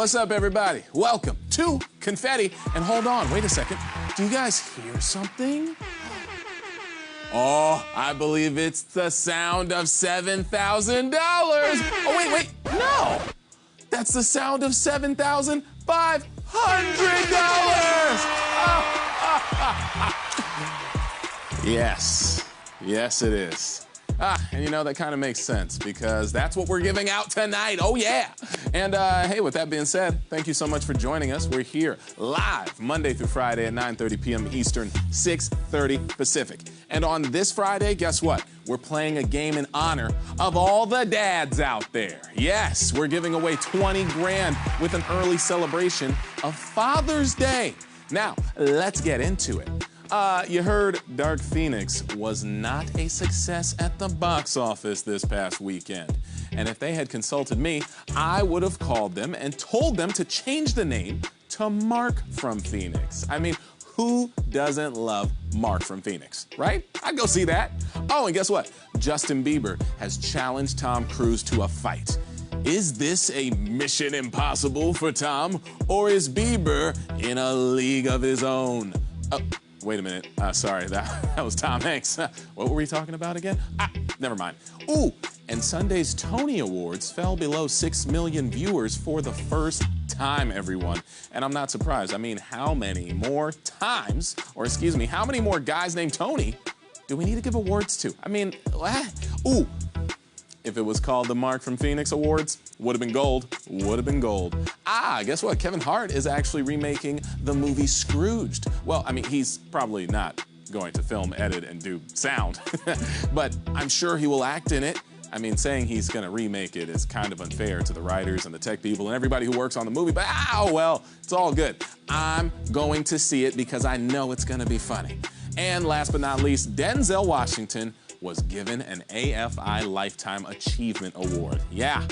What's up, everybody? Welcome to Confetti. And hold on, wait a second. Do you guys hear something? Oh, I believe it's the sound of $7,000. Oh, wait, no! That's the sound of $7,500. Yes, it is. And you know, that kind of makes sense because that's what we're giving out tonight. Oh, yeah. And hey, with that being said, thank you so much for joining us. We're here live Monday through Friday at 9:30 p.m. Eastern, 6:30 Pacific. And on this Friday, guess what? We're playing a game in honor of all the dads out there. Yes, we're giving away 20 grand with an early celebration of Father's Day. Now, let's get into it. You heard Dark Phoenix was not a success at the box office this past weekend. And if they had consulted me, I would have called them and told them to change the name to Mark from Phoenix. I mean, who doesn't love Mark from Phoenix, right? I'd go see that. Oh, and guess what? Justin Bieber has challenged Tom Cruise to a fight. Is this a mission impossible for Tom, or is Bieber in a league of his own? Oh, wait a minute. Sorry, that was Tom Hanks. What were we talking about again? Never mind. Ooh, and Sunday's Tony Awards fell below 6 million viewers for the first time, everyone. And I'm not surprised. I mean, how many more times, or excuse me, how many more guys named Tony do we need to give awards to? I mean, what? Ooh, if it was called the Mark from Phoenix Awards, would have been gold, would have been gold. Guess what? Kevin Hart is actually remaking the movie Scrooged. Well, I mean, he's probably not going to film, edit, and do sound, but I'm sure he will act in it. I mean, saying he's gonna remake it is kind of unfair to the writers and the tech people and everybody who works on the movie, but well, it's all good. I'm going to see it because I know it's gonna be funny. And last but not least, Denzel Washington was given an AFI Lifetime Achievement Award. Yeah,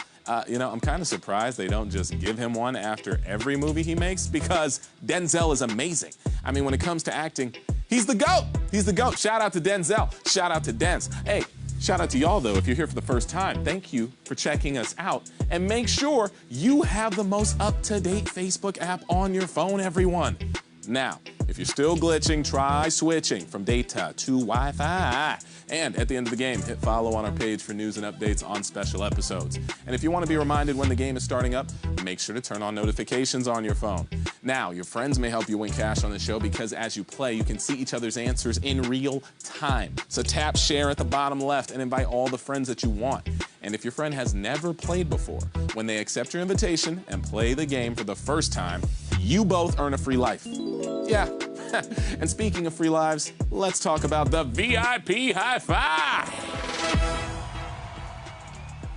you know, I'm kind of surprised they don't just give him one after every movie he makes, because Denzel is amazing. I mean, when it comes to acting, he's the GOAT. He's the GOAT. Shout out to Denzel. Shout out to Denz. Hey, shout out to y'all, though, if you're here for the first time. Thank you for checking us out. And make sure you have the most up-to-date Facebook app on your phone, everyone. Now, if you're still glitching, try switching from data to Wi-Fi. And at the end of the game, hit follow on our page for news and updates on special episodes. And if you want to be reminded when the game is starting up, make sure to turn on notifications on your phone. Now, your friends may help you win cash on the show because as you play, you can see each other's answers in real time. So tap share at the bottom left and invite all the friends that you want. And if your friend has never played before, when they accept your invitation and play the game for the first time, you both earn a free life. Yeah. And speaking of free lives, let's talk about the VIP High Five.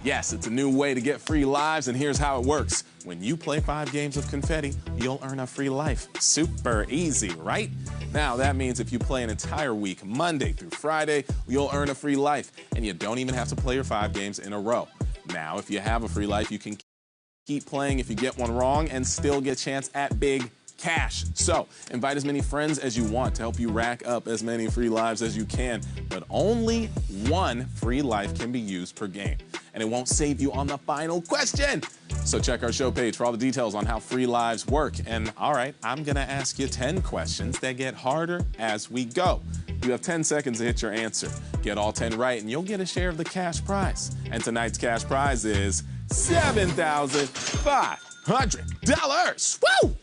Yes, it's a new way to get free lives, and here's how it works. When you play 5 games of Confetti, you'll earn a free life. Super easy, right? Now, that means if you play an entire week, Monday through Friday, you'll earn a free life, and you don't even have to play your 5 games in a row. Now, if you have a free life, you can keep playing if you get one wrong and still get a chance at big cash. So, invite as many friends as you want to help you rack up as many free lives as you can, but only 1 free life can be used per game, and it won't save you on the final question. So check our show page for all the details on how free lives work. And all right, I'm gonna ask you 10 questions that get harder as we go. You have 10 seconds to hit your answer. Get all 10 right and you'll get a share of the cash prize. And tonight's cash prize is $7,500. Woo!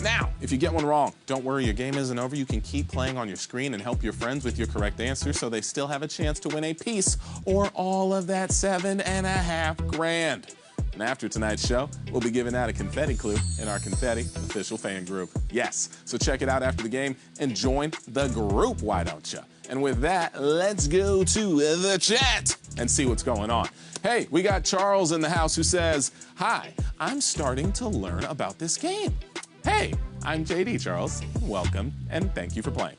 Now, if you get one wrong, don't worry, your game isn't over. You can keep playing on your screen and help your friends with your correct answer so they still have a chance to win a piece or all of that $7.5 grand. And after tonight's show, we'll be giving out a confetti clue in our Confetti official fan group. Yes, so check it out after the game and join the group, why don't you? And with that, let's go to the chat and see what's going on. Hey, we got Charles in the house who says, "Hi, I'm starting to learn about this game." Hey, I'm JD, Charles. Welcome, and thank you for playing.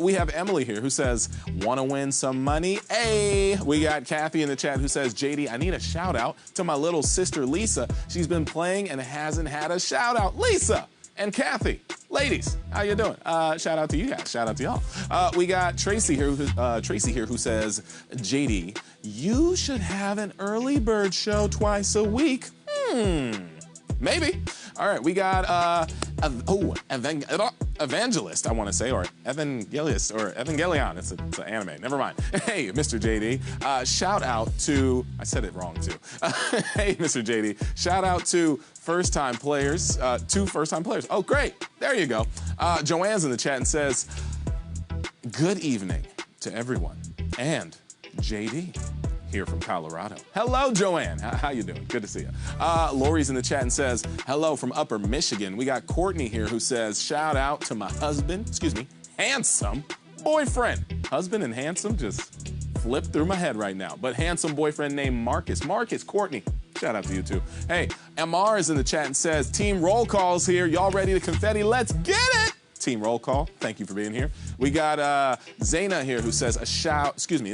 We have Emily here who says, "Want to win some money?" Hey, we got Kathy in the chat who says, "JD, I need a shout out to my little sister, Lisa. She's been playing and hasn't had a shout out." Lisa and Kathy, ladies, how you doing? Shout out to you guys. Shout out to y'all. We got Tracy here who says, "JD, you should have an early bird show twice a week." Maybe. All right, we got Evangelist, I want to say, or Evangelist, or Evangelion. It's an anime. Never mind. Hey, Mr. JD. Shout out to, I said it wrong too. Hey, Mr. JD. Shout out to first-time players, 2 first-time players. Oh, great. There you go. Joanne's in the chat and says, "Good evening to everyone and JD." Here from Colorado. Hello, Joanne. How you doing? Good to see you. Lori's in the chat and says, "Hello from Upper Michigan." We got Courtney here who says, "Shout out to my husband, handsome boyfriend." Husband and handsome just flipped through my head right now. But handsome boyfriend named Marcus. Marcus, Courtney, shout out to you too. Hey, MR is in the chat and says, "Team roll call's here. Y'all ready to confetti? Let's get it." Team roll call. Thank you for being here. We got Zaina here who says it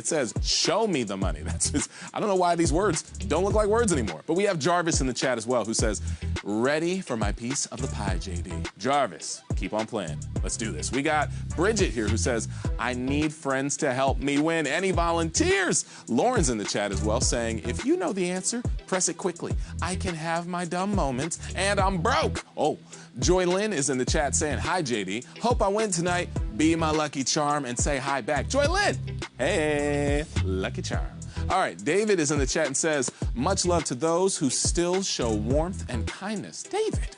says, "Show me the money." That's just, I don't know why these words don't look like words anymore. But we have Jarvis in the chat as well who says, ready for my piece of the pie, JD. Jarvis, keep on playing. Let's do this. We got Bridget here who says, I need friends to help me win. Any volunteers? Lauren's in the chat as well saying, if you know the answer, press it quickly. I can have my dumb moments and I'm broke. Oh, Joy Lynn is in the chat saying, hi, JD. Hope I win tonight. Be my lucky charm and say hi back. Joy Lynn, hey, lucky charm. All right, David is in the chat and says, much love to those who still show warmth and kindness. David,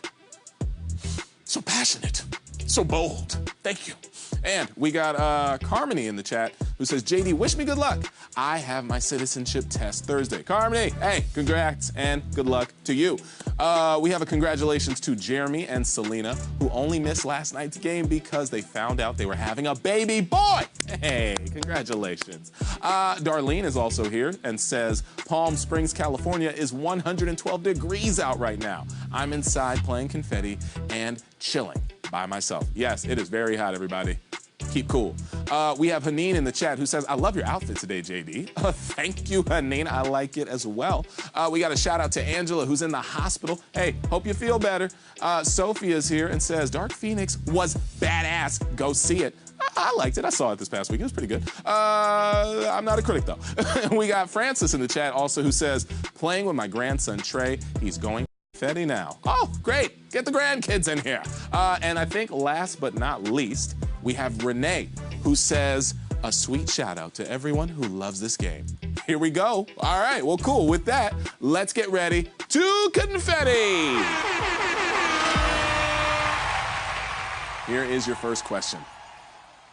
so passionate, so bold. Thank you. And we got Carmony in the chat who says, JD, wish me good luck. I have my citizenship test Thursday. Carmony, hey, congrats and good luck to you. We have a congratulations to Jeremy and Selena, who only missed last night's game because they found out they were having a baby boy. Hey, congratulations. Darlene is also here and says, Palm Springs, California is 112 degrees out right now. I'm inside playing confetti and chilling by myself. Yes, it is very hot, everybody. Keep cool. We have Haneen in the chat who says, I love your outfit today, JD. Thank you, Haneen. I like it as well. We got a shout out to Angela who's in the hospital. Hey, hope you feel better. Sophia is here and says, Dark Phoenix was badass. Go see it. I liked it. I saw it this past week. It was pretty good. I'm not a critic, though. We got Francis in the chat also who says, playing with my grandson, Trey. He's going confetti now. Oh, great. Get the grandkids in here. And I think last but not least, we have Renee who says, a sweet shout out to everyone who loves this game. Here we go. All right, well, cool. With that, let's get ready to confetti. Here is your first question.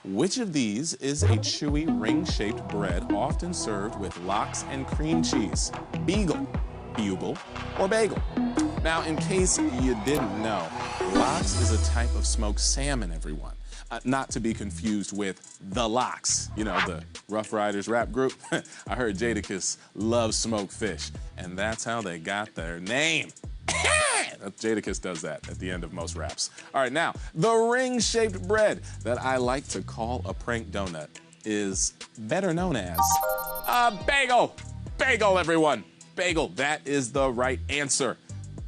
Which of these is a chewy ring-shaped bread often served with lox and cream cheese? Beagle, bugle, or bagel? Now, in case you didn't know, lox is a type of smoked salmon, everyone. Not to be confused with The Lox, you know, the Rough Riders rap group. I heard Jadakiss loves smoked fish, and that's how they got their name. Jadakiss does that at the end of most raps. All right, now, the ring-shaped bread that I like to call a prank donut is better known as a bagel. Bagel, everyone. Bagel, that is the right answer.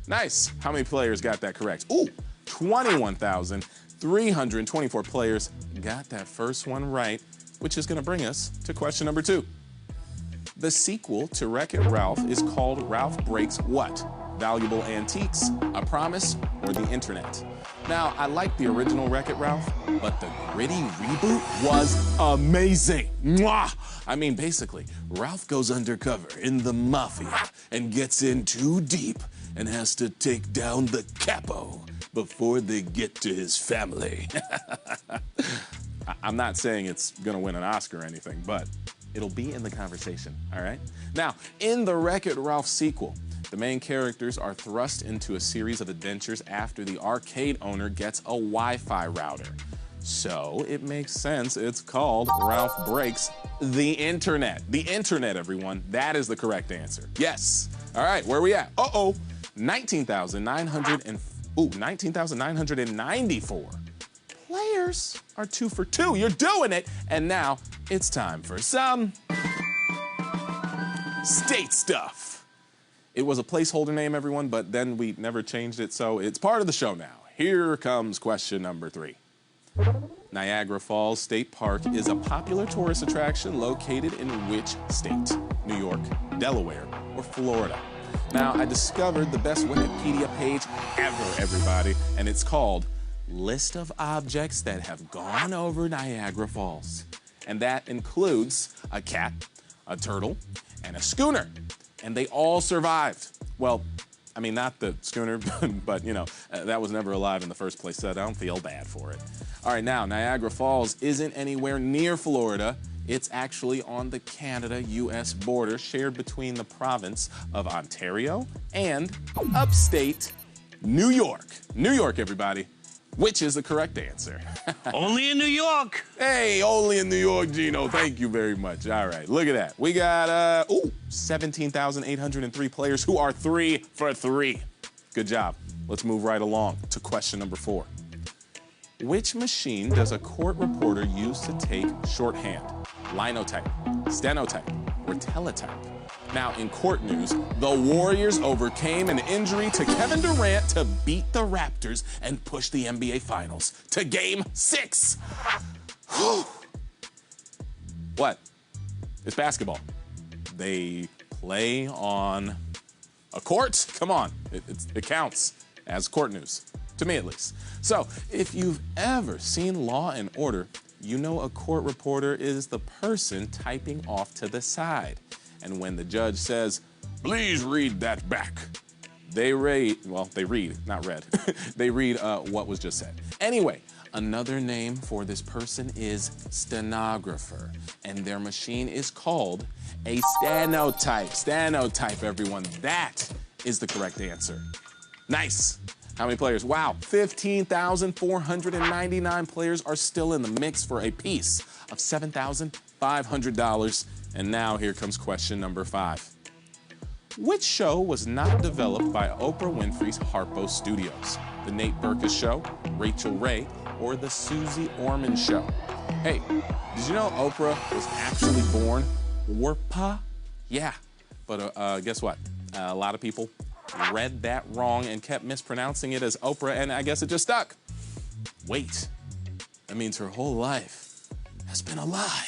Nice. How many players got that correct? Ooh, 21,324 players got that first one right, which is going to bring us to question number 2. The sequel to Wreck-It Ralph is called Ralph Breaks what? Valuable Antiques, A Promise, or The Internet? Now, I like the original Wreck-It Ralph, but the gritty reboot was amazing. Mwah! I mean, basically, Ralph goes undercover in the mafia and gets in too deep and has to take down the capo before they get to his family. I'm not saying it's gonna win an Oscar or anything, but it'll be in the conversation, all right? Now, in the Wreck-It Ralph sequel, the main characters are thrust into a series of adventures after the arcade owner gets a Wi-Fi router. So it makes sense it's called Ralph Breaks the Internet. The Internet, everyone. That is the correct answer. Yes. All right, where are we at? Uh-oh. 19,994 players are 2 for 2. You're doing it. And now it's time for some state stuff. It was a placeholder name, everyone, but then we never changed it, so it's part of the show now. Here comes question number 3. Niagara Falls State Park is a popular tourist attraction located in which state? New York, Delaware, or Florida? Now, I discovered the best Wikipedia page ever, everybody, and it's called List of Objects That Have Gone Over Niagara Falls. And that includes a cat, a turtle, and a schooner. And they all survived. Well, I mean, not the schooner, but, you know, that was never alive in the first place, so I don't feel bad for it. All right, now, Niagara Falls isn't anywhere near Florida. It's actually on the Canada-US border, shared between the province of Ontario and upstate New York. New York, everybody. Which is the correct answer? Only in New York. Hey, only in New York, Gino. Thank you very much. All right, look at that. We got, 17,803 players who are 3 for 3. Good job. Let's move right along to question number 4. Which machine does a court reporter use to take shorthand? Linotype, stenotype, or teletype? Now, in court news, the Warriors overcame an injury to Kevin Durant to beat the Raptors and push the NBA Finals to Game 6. What? It's basketball. They play on a court? Come on, it counts as court news, to me at least. So, if you've ever seen Law and Order, you know a court reporter is the person typing off to the side. And when the judge says, "Please read that back," they read, not read. They read what was just said. Anyway, another name for this person is stenographer, and their machine is called a stenotype. Stenotype, everyone. That is the correct answer. Nice. How many players? Wow, 15,499 players are still in the mix for a piece of $7,500. And now here comes question number 5. Which show was not developed by Oprah Winfrey's Harpo Studios? The Nate Berkus Show, Rachel Ray, or the Susie Orman Show? Hey, did you know Oprah was actually born Orpah? Yeah, but guess what? A lot of people read that wrong and kept mispronouncing it as Oprah, and I guess it just stuck. Wait, that means her whole life has been a lie.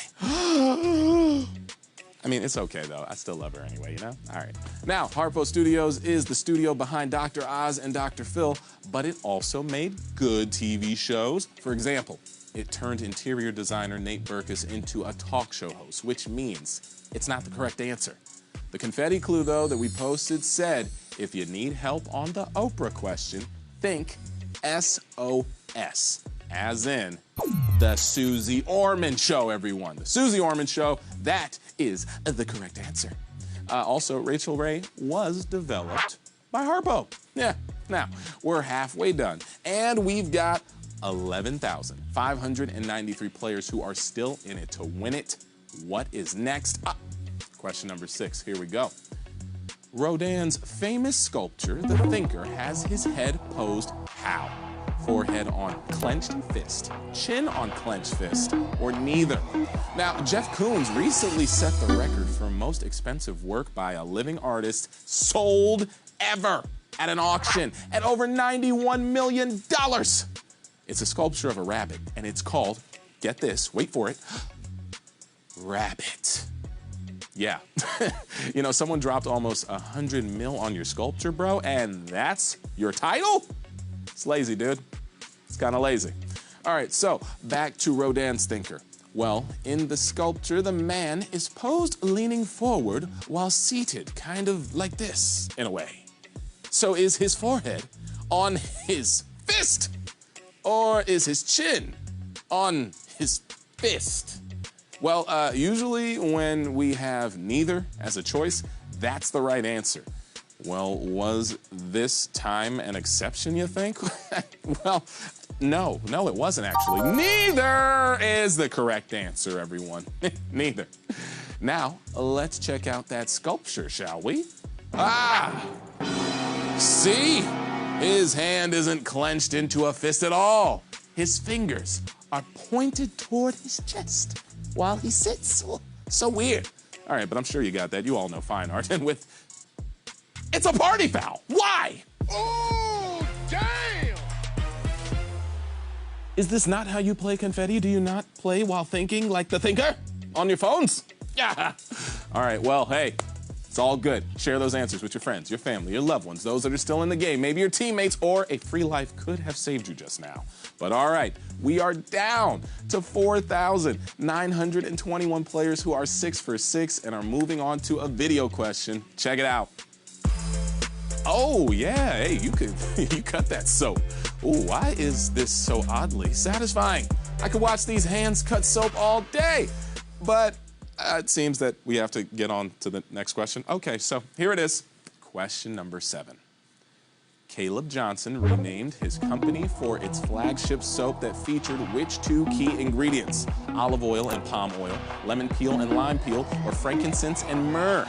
I mean, it's okay, though. I still love her anyway, you know? All right. Now, Harpo Studios is the studio behind Dr. Oz and Dr. Phil, but it also made good TV shows. For example, it turned interior designer Nate Berkus into a talk show host, which means it's not the correct answer. The confetti clue, though, that we posted said, if you need help on the Oprah question, think SOS, as in the Susie Orman Show, everyone. The Susie Orman Show, that is the correct answer. Also, Rachel Ray was developed by Harpo. Yeah, now, we're halfway done, and we've got 11,593 players who are still in it to win it. What is next up? Question number 6, here we go. Rodin's famous sculpture, The Thinker, has his head posed how? Forehead on clenched fist, chin on clenched fist, or neither? Now, Jeff Koons recently set the record for most expensive work by a living artist sold ever at an auction at over $91 million. It's a sculpture of a rabbit, and it's called, get this, wait for it, Rabbit. Yeah, you know, someone dropped almost $100 million on your sculpture, bro, and that's your title? It's lazy, dude. It's kind of lazy. All right, so back to Rodin's Thinker. Well, in the sculpture, the man is posed leaning forward while seated, kind of like this, in a way. So is his forehead on his fist? Or is his chin on his fist? Well, usually when we have neither as a choice, that's the right answer. Well, was this time an exception, you think? Well, no, it wasn't actually. Neither is the correct answer, everyone. Neither. Now, let's check out that sculpture, shall we? Ah! See? His hand isn't clenched into a fist at all. His fingers are pointed toward his chest while he sits. So weird. All right, but I'm sure you got that. You all know fine art. And with... It's a party foul. Why? Oh, damn! Is this not how you play Confetti? Do you not play while thinking like the thinker? On your phones? Yeah. All right, well, hey, it's all good. Share those answers with your friends, your family, your loved ones, those that are still in the game, maybe your teammates, or a free life could have saved you just now. But all right, we are down to 4,921 players who are 6 for 6 and are moving on to a video question. Check it out. Oh, yeah, hey, you cut that soap. Ooh, why is this so oddly satisfying? I could watch these hands cut soap all day, but it seems that we have to get on to the next question. Okay, so here it is. Question number 7. Caleb Johnson renamed his company for its flagship soap that featured which 2 key ingredients? Olive oil and palm oil, lemon peel and lime peel, or frankincense and myrrh?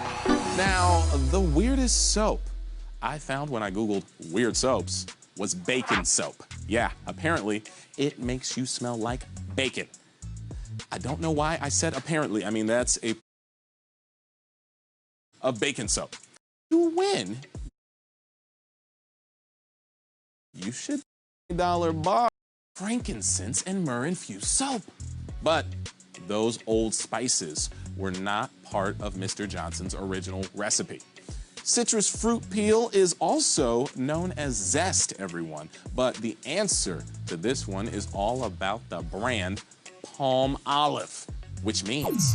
Now, the weirdest soap I found when I Googled weird soaps was bacon soap. Yeah, apparently it makes you smell like bacon. I don't know why I said apparently. I mean, that's of baking soap. To win, you should $1 bar frankincense and myrrh-infused soap. But those old spices were not part of Mr. Johnson's original recipe. Citrus fruit peel is also known as zest, everyone, but the answer to this one is all about the brand palm olive, which means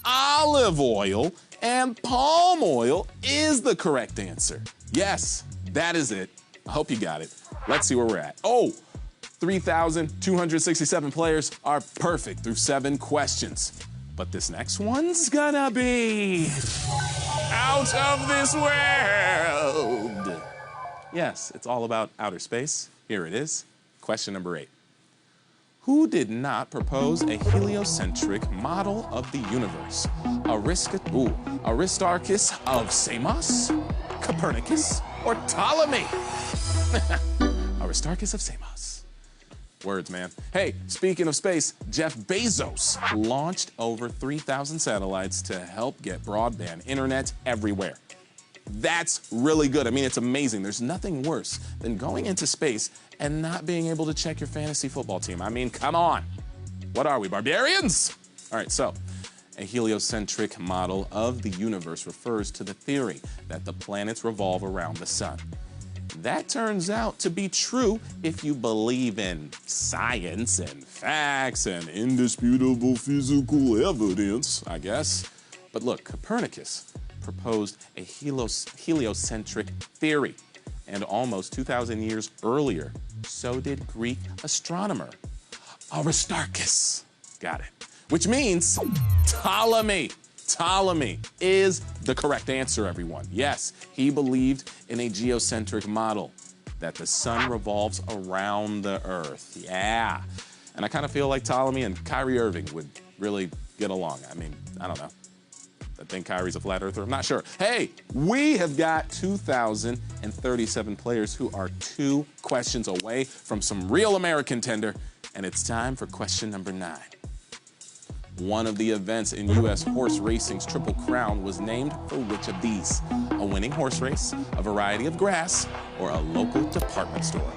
olive oil and palm oil is the correct answer. Yes, that is it. I hope you got it. Let's see where we're at. Oh, 3,267 players are perfect through 7 questions. But this next one's gonna be out of this world. Yes, it's all about outer space. Here it is. Question number 8. Who did not propose a heliocentric model of the universe? Aristarchus of Samos, Copernicus, or Ptolemy? Aristarchus of Samos. Words, man. Hey, speaking of space, Jeff Bezos launched over 3,000 satellites to help get broadband internet everywhere. That's really good. I mean, it's amazing. There's nothing worse than going into space and not being able to check your fantasy football team. I mean, come on. What are we, barbarians? All right, so a heliocentric model of the universe refers to the theory that the planets revolve around the sun. That turns out to be true if you believe in science and facts and indisputable physical evidence, I guess. But look, Copernicus proposed a heliocentric theory, and almost 2,000 years earlier, so did Greek astronomer Aristarchus. Got it. Which means Ptolemy. Ptolemy is the correct answer, everyone. Yes, he believed in a geocentric model, that the sun revolves around the Earth. Yeah. And I kind of feel like Ptolemy and Kyrie Irving would really get along. I mean, I don't know. I think Kyrie's a flat earther. I'm not sure. Hey, we have got 2,037 players who are 2 questions away from some real American tender, and it's time for question number 9. One of the events in U.S. horse racing's Triple Crown was named for which of these? A winning horse race, a variety of grass, or a local department store?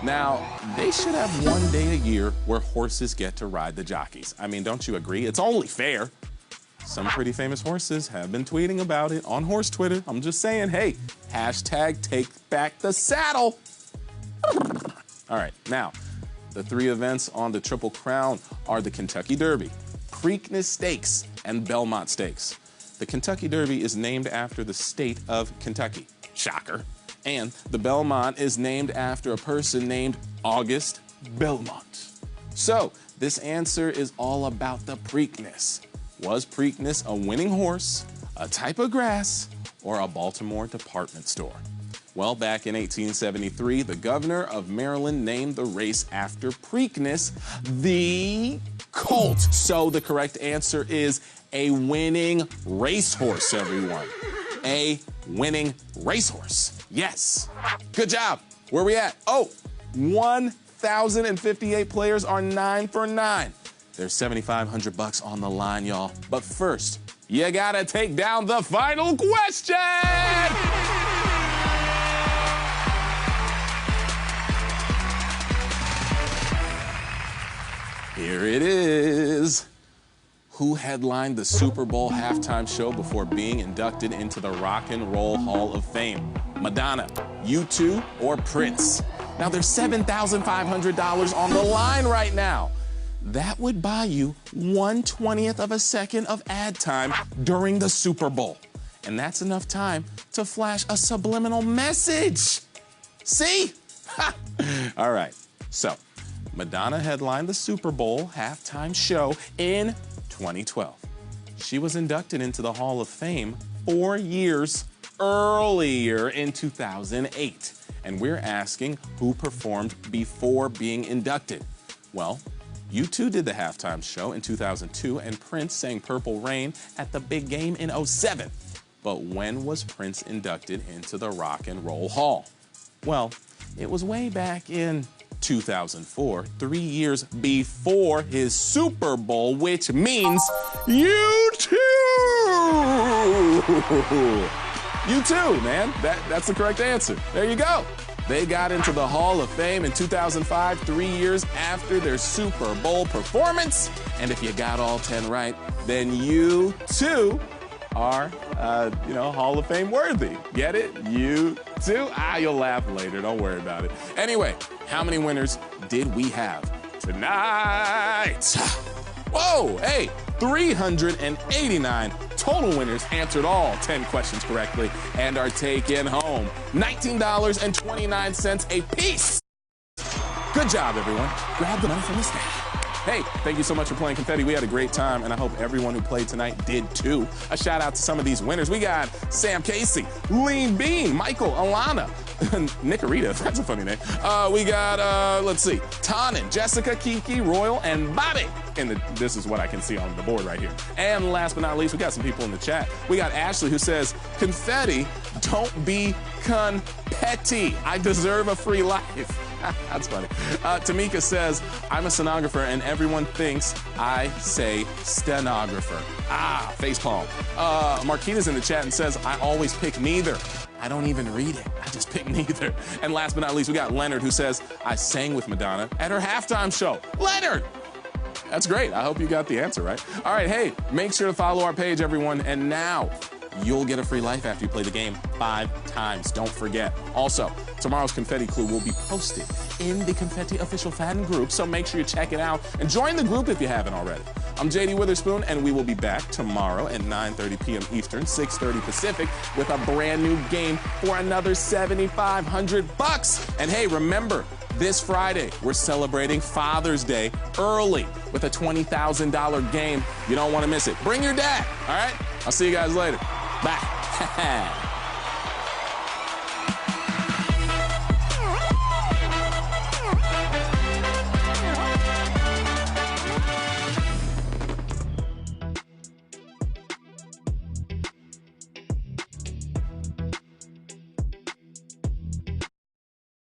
Now, they should have one day a year where horses get to ride the jockeys. I mean, don't you agree? It's only fair. Some pretty famous horses have been tweeting about it on horse Twitter. I'm just saying, hey, hashtag take back the saddle. All right, now, the 3 events on the Triple Crown are the Kentucky Derby, Preakness Stakes, and Belmont Stakes. The Kentucky Derby is named after the state of Kentucky. Shocker. And the Belmont is named after a person named August Belmont. So, this answer is all about the Preakness. Was Preakness a winning horse, a type of grass, or a Baltimore department store? Well, back in 1873, the governor of Maryland named the race after Preakness, the colt. So the correct answer is a winning racehorse, everyone. A winning racehorse. Yes. Good job. Where we at? Oh, 1,058 players are 9 for 9. There's $7,500 on the line, y'all. But first, you gotta take down the final question! Here it is. Who headlined the Super Bowl halftime show before being inducted into the Rock and Roll Hall of Fame? Madonna, U2, or Prince? Now there's $7,500 on the line right now. That would buy you 1/20th of a second of ad time during the Super Bowl. And that's enough time to flash a subliminal message. See? All right, so Madonna headlined the Super Bowl halftime show in 2012. She was inducted into the Hall of Fame 4 years earlier in 2008. And we're asking who performed before being inducted. Well, U2 did the halftime show in 2002, and Prince sang Purple Rain at the big game in 2007. But when was Prince inducted into the Rock and Roll Hall? Well, it was way back in 2004, 3 years before his Super Bowl, which means U2! You too, man. That's the correct answer. There you go. They got into the Hall of Fame in 2005, 3 years after their Super Bowl performance. And if you got all 10 right, then you too are, Hall of Fame worthy. Get it? You too? You'll laugh later. Don't worry about it. Anyway, how many winners did we have tonight? Whoa, hey, 389 total winners answered all 10 questions correctly and are taking home $19.29 a piece. Good job, everyone. Grab the money from the stand. Hey, thank you so much for playing Confetti. We had a great time, and I hope everyone who played tonight did too. A shout out to some of these winners. We got Sam Casey, Lean Bean, Michael, Alana, Nicarita, that's a funny name. We got, let's see, Tannen, Jessica, Kiki, Royal, and Bobby. And this is what I can see on the board right here. And last but not least, we got some people in the chat. We got Ashley who says, Confetti, don't be confetti. I deserve a free life. That's funny. Tamika says, I'm a stenographer and everyone thinks I say stenographer. Facepalm. Marquita's in the chat and says, I always pick neither. I don't even read it. I just pick neither. And last but not least, we got Leonard who says, I sang with Madonna at her halftime show. Leonard! That's great. I hope you got the answer right. All right, hey, make sure to follow our page, everyone. And now, you'll get a free life after you play the game 5 times. Don't forget. Also, tomorrow's Confetti Clue will be posted in the Confetti official fan group, so make sure you check it out and join the group if you haven't already. I'm JD Witherspoon, and we will be back tomorrow at 9:30 p.m. Eastern, 6:30 Pacific, with a brand new game for another $7,500. And hey, remember, this Friday, we're celebrating Father's Day early with a $20,000 game. You don't want to miss it. Bring your dad, all right? I'll see you guys later. Bye.